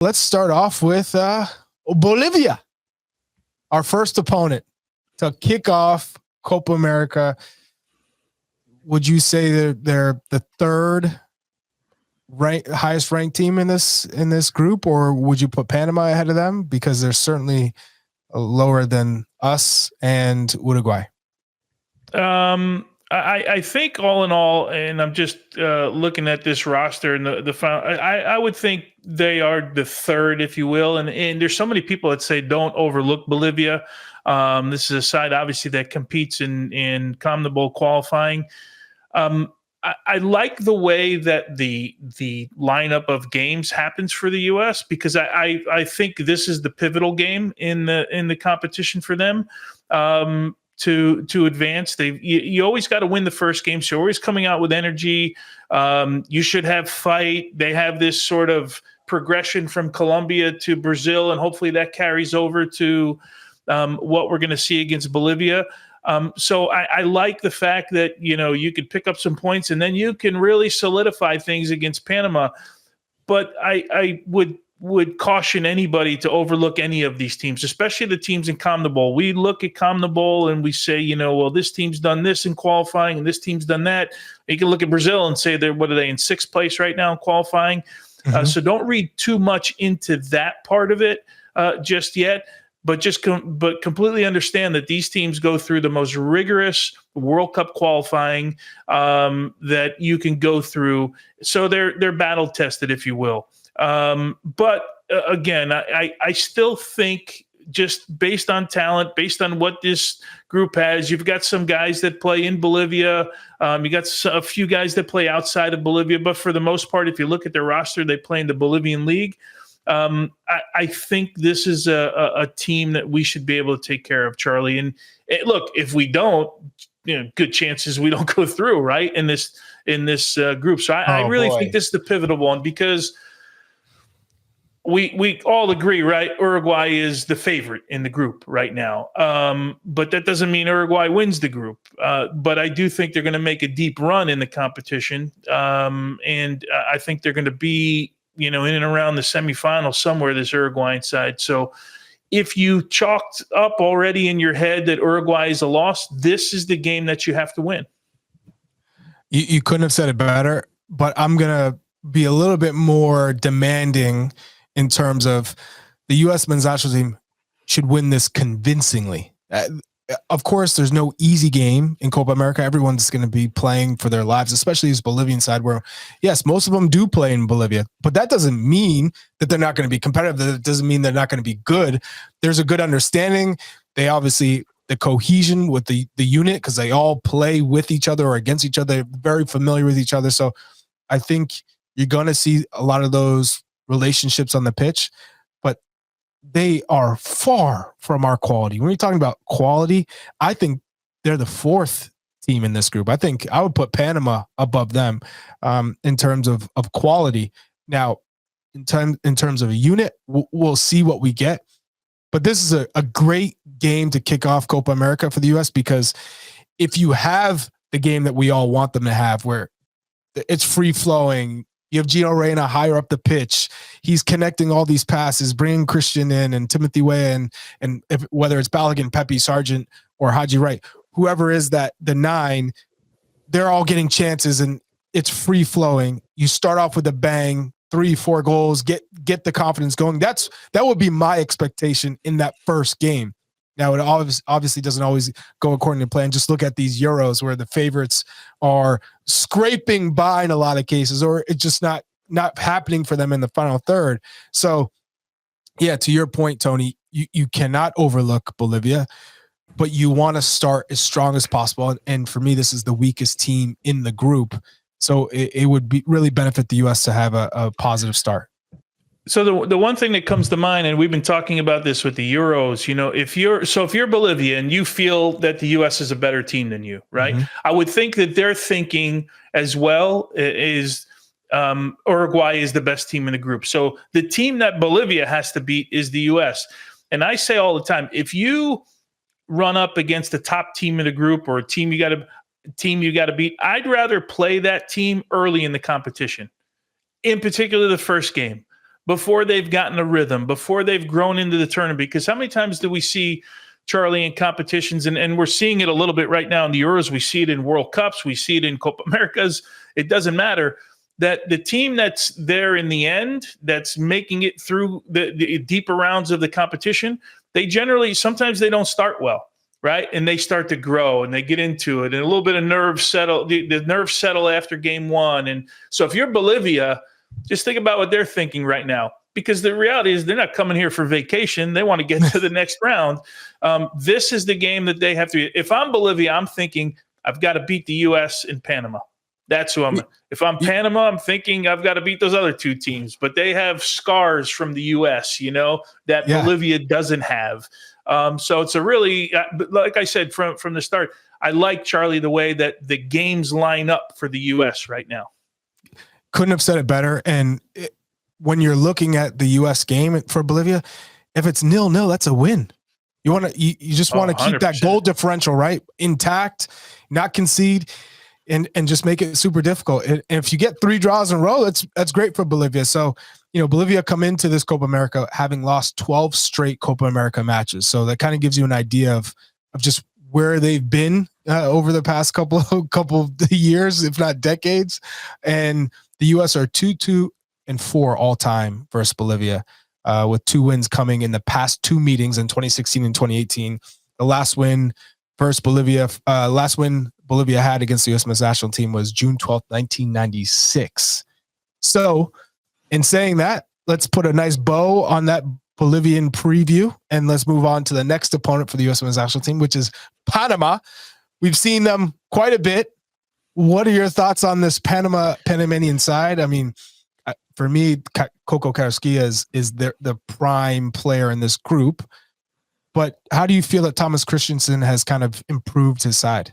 Let's start off with Bolivia, our first opponent to kick off Copa America. Would you say that they're the third highest ranked team in this group, or would you put Panama ahead of them because they're certainly lower than us and Uruguay? I think all in all, and I'm just looking at this roster and the I would think they are the third, if you will. And there's so many people that say don't overlook Bolivia. This is a side obviously that competes in CONMEBOL qualifying. I like the way that the lineup of games happens for the U.S. because I think this is the pivotal game in the competition for them. To advance, you always got to win the first game. So you're always coming out with energy. You should have fight. They have this sort of progression from Colombia to Brazil, and hopefully that carries over to what we're going to see against Bolivia. So I like the fact that you could pick up some points and then you can really solidify things against Panama. But I would caution anybody to overlook any of these teams, especially the teams in CONMEBOL. We look at CONMEBOL and we say, well, this team's done this in qualifying and this team's done that. You can look at Brazil and say, what are they in sixth place right now in qualifying? Mm-hmm. So don't read too much into that part of it just yet, but but completely understand that these teams go through the most rigorous World Cup qualifying that you can go through. So they're battle tested, if you will. But again, I still think just based on talent, based on what this group has, you've got some guys that play in Bolivia. You got a few guys that play outside of Bolivia. But for the most part, if you look at their roster, they play in the Bolivian league. I think this is a team that we should be able to take care of, Charlie. And look, if we don't, good chances we don't go through, right, in this group. So I really think this is the pivotal one because we all agree, right? Uruguay is the favorite in the group right now. But that doesn't mean Uruguay wins the group. But I do think they're going to make a deep run in the competition. And I think they're going to be, in and around the semifinals somewhere, this Uruguayan side. So if you chalked up already in your head that Uruguay is a loss, this is the game that you have to win. You couldn't have said it better, but I'm going to be a little bit more demanding in terms of the U.S. men's national team should win this convincingly. Of course, there's no easy game in Copa America. Everyone's going to be playing for their lives, especially this Bolivian side where, yes, most of them do play in Bolivia, but that doesn't mean that they're not going to be competitive. That doesn't mean they're not going to be good. There's a good understanding. They obviously, the cohesion with the unit, because they all play with each other or against each other, very familiar with each other. So I think you're going to see a lot of those relationships on the pitch, but they are far from our quality. When you're talking about quality, I think they're the fourth team in this group. I think I would put Panama above them in terms of quality. Now, in terms of a unit, we'll see what we get. But this is a great game to kick off Copa America for the U.S. because if you have the game that we all want them to have, where it's free flowing, you have Gino Reyna higher up the pitch. He's connecting all these passes, bringing Christian in and Timothy Weah and whether it's Balogun, Pepe, Sargent, or Haji Wright, whoever is the nine, they're all getting chances and it's free flowing. You start off with a bang, 3-4 goals, get the confidence going. That would be my expectation in that first game. Now, it obviously doesn't always go according to plan. Just look at these Euros where the favorites are scraping by in a lot of cases, or it's just not happening for them in the final third. So, yeah, to your point, Tony, you cannot overlook Bolivia, but you want to start as strong as possible. And for me, this is the weakest team in the group. So it would really benefit the U.S. to have a positive start. So the one thing that comes to mind, and we've been talking about this with the Euros, if you're Bolivia and you feel that the U.S. is a better team than you, right? Mm-hmm. I would think that they're thinking as well is Uruguay is the best team in the group. So the team that Bolivia has to beat is the U.S. And I say all the time, if you run up against the top team in the group or a team you got to beat, I'd rather play that team early in the competition, in particular the first game. before they've gotten a rhythm, before they've grown into the tournament. Because how many times do we see Charlie in competitions, and we're seeing it a little bit right now in the Euros. We see it in World Cups. We see it in Copa Americas. It doesn't matter that the team that's there in the end, that's making it through the deeper rounds of the competition, they generally, sometimes they don't start well, right? And they start to grow and they get into it, and a little bit of nerves settle, the nerves settle after game one. And so if you're Bolivia, just think about what they're thinking right now. Because the reality is they're not coming here for vacation. They want to get to the next round. This is the game that they have to. If I'm Bolivia, I'm thinking I've got to beat the U.S. in Panama. That's who I'm. If I'm Panama, I'm thinking I've got to beat those other two teams. But they have scars from the U.S., that Bolivia doesn't have. So it's a really, like I said from the start, I like, Charlie, the way that the games line up for the U.S. right now. Couldn't have said it better. And when you're looking at the U.S. game for Bolivia, if it's 0-0, that's a win. You want to, you just want to keep 100%. that goal differential, right, intact, not concede, and just make it super difficult. And if you get 3 draws in a row, that's great for Bolivia. So, Bolivia come into this Copa America having lost 12 straight Copa America matches. So that kind of gives you an idea of just where they've been over the past couple of years, if not decades. And the U.S. are 2-2-4 all time versus Bolivia, with 2 wins coming in the past 2 meetings in 2016 and 2018. The last win versus Bolivia, Bolivia had against the U.S. men's national team was June 12th, 1996. So in saying that, let's put a nice bow on that Bolivian preview, and let's move on to the next opponent for the U.S. men's national team, which is Panama. We've seen them quite a bit. What are your thoughts on this Panamanian side? I mean, for me, Coco Carrasquilla is the prime player in this group. But how do you feel that Thomas Christensen has kind of improved his side?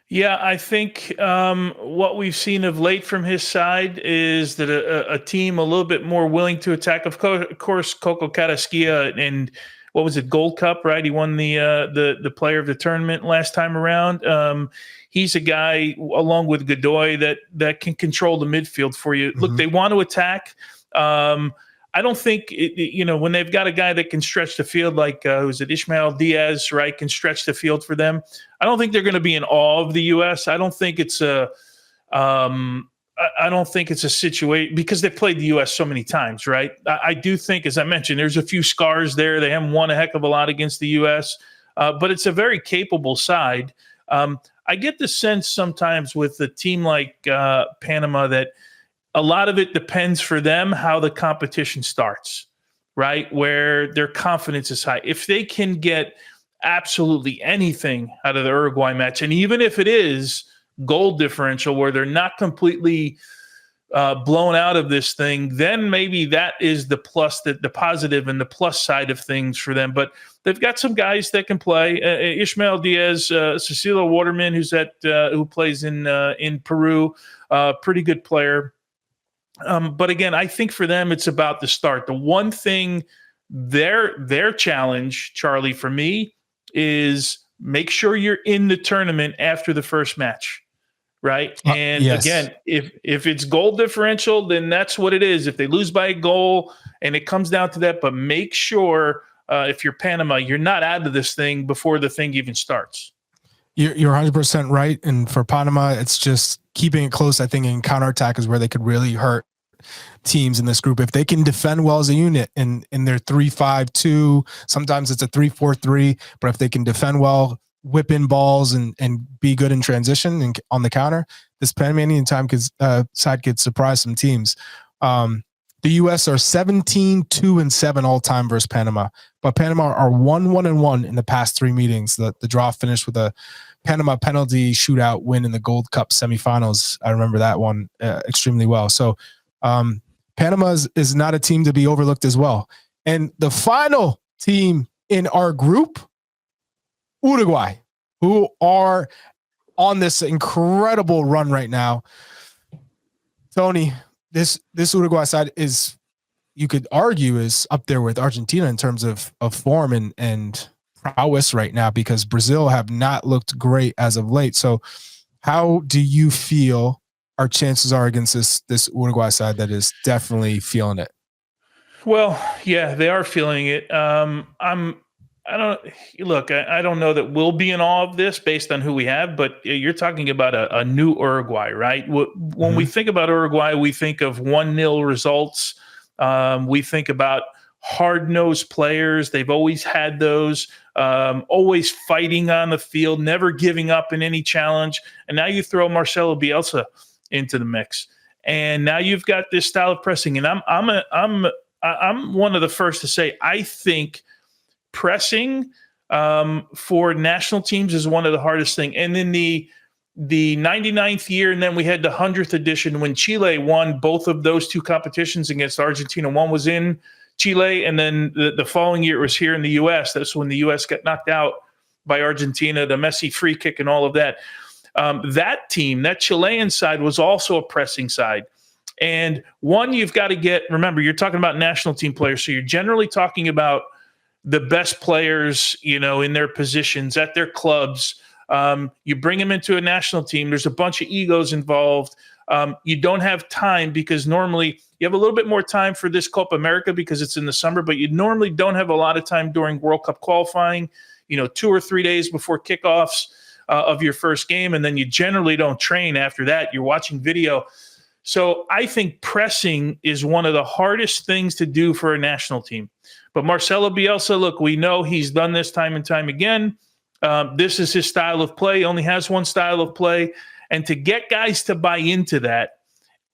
Yeah, I think what we've seen of late from his side is that a team a little bit more willing to attack. Of course, Coco Carrasquilla, and what was it, Gold Cup, right? He won the player of the tournament last time around. He's a guy, along with Godoy, that can control the midfield for you. Mm-hmm. Look, they want to attack. I don't think, when they've got a guy that can stretch the field, like who's it, Ishmael Diaz, right, can stretch the field for them. I don't think they're going to be in awe of the U.S. I don't think it's a situation, because they've played the U.S. so many times, right? I do think, as I mentioned, there's a few scars there. They haven't won a heck of a lot against the U.S., but it's a very capable side. I get the sense sometimes with a team like Panama that a lot of it depends for them how the competition starts, right? Where their confidence is high. If they can get absolutely anything out of the Uruguay match, and even if it is goal differential where they're not completely blown out of this thing, then maybe that is the plus, the positive and the plus side of things for them. But they've got some guys that can play. Ishmael Diaz, Cecilia Waterman, who plays in Peru, pretty good player. But again, I think for them, it's about the start. The one thing, their challenge, Charlie, for me, is make sure you're in the tournament after the first match, right? And yes. Again, if it's goal differential, then that's what it is. If they lose by a goal and it comes down to that, but make sure if you're Panama, you're not out of this thing before the thing even starts. You're 100% right. And for Panama, it's just keeping it close. I think in counterattack is where they could really hurt teams in this group. If they can defend well as a unit in their 3-5-2, sometimes it's a 3-4-3, but if they can defend well, whip in balls and be good in transition and on the counter, this Panamanian side could surprise some teams. The U.S. are 17-2-7 all time versus Panama, but Panama are 1-1-1 in the past 3 meetings. The draw finished with a Panama penalty shootout win in the Gold Cup semifinals. I remember that one extremely well. So Panama is not a team to be overlooked as well. And the final team in our group, Uruguay, who are on this incredible run right now. Tony, this Uruguay side is, you could argue, is up there with Argentina in terms of form and prowess right now, because Brazil have not looked great as of late. So how do you feel our chances are against this Uruguay side that is definitely feeling it? Well, yeah, they are feeling it. I don't look. I don't know that we'll be in awe of this based on who we have, but you're talking about a new Uruguay, right? When we think about Uruguay, we think of 1-0 results. We think about hard-nosed players. They've always had those, always fighting on the field, never giving up in any challenge. And now you throw Marcelo Bielsa into the mix, and now you've got this style of pressing. And I'm one of the first to say I think pressing for national teams is one of the hardest things. And then the 99th year, and then we had the 100th edition when Chile won both of those two competitions against Argentina. One was in Chile, and then the following year it was here in the U.S. That's when the U.S. got knocked out by Argentina, the Messi free kick and all of that. That team, that Chilean side, was also a pressing side. And one, you've got to remember, you're talking about national team players, so you're generally talking about the best players, in their positions at their clubs. You bring them into a national team. There's a bunch of egos involved. You don't have time because normally you have a little bit more time for this Copa America because it's in the summer, but you normally don't have a lot of time during World Cup qualifying, 2 or 3 days before kickoffs of your first game. And then you generally don't train after that. You're watching video. So I think pressing is one of the hardest things to do for a national team. But Marcelo Bielsa, look, we know he's done this time and time again. This is his style of play. He only has one style of play. And to get guys to buy into that,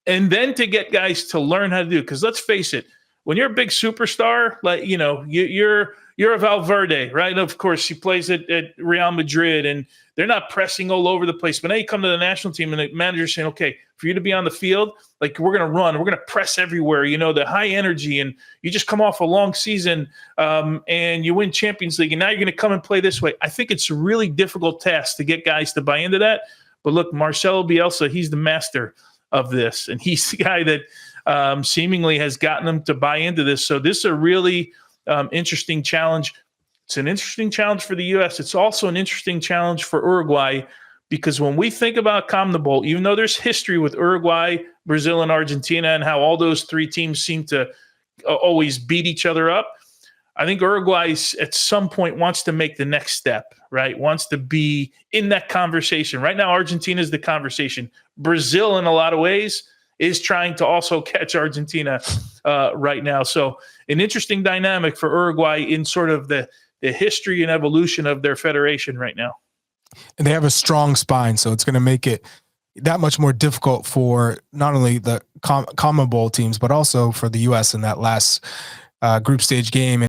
and then to get guys to learn how to do it, because let's face it, when you're a big superstar, like, you're a Valverde, right? Of course, he plays at Real Madrid, and they're not pressing all over the place. But now you come to the national team, and the manager's saying, okay, for you to be on the field, like, we're going to run, we're going to press everywhere, the high energy, and you just come off a long season and you win Champions League, and now you're going to come and play this way. I think it's a really difficult task to get guys to buy into that. But look, Marcelo Bielsa, he's the master of this, and he's the guy that seemingly has gotten them to buy into this. So this is a really interesting challenge. It's an interesting challenge for the U.S. It's also an interesting challenge for Uruguay, because when we think about CONMEBOL, even though there's history with Uruguay, Brazil, and Argentina, and how all those three teams seem to always beat each other up, I think Uruguay at some point wants to make the next step, right? Wants to be in that conversation. Right now, Argentina is the conversation. Brazil, in a lot of ways, is trying to also catch Argentina right now. So an interesting dynamic for Uruguay in sort of the history and evolution of their federation right now. And they have a strong spine, so it's going to make it that much more difficult for not only the CONMEBOL teams, but also for the U.S. in that last group stage game.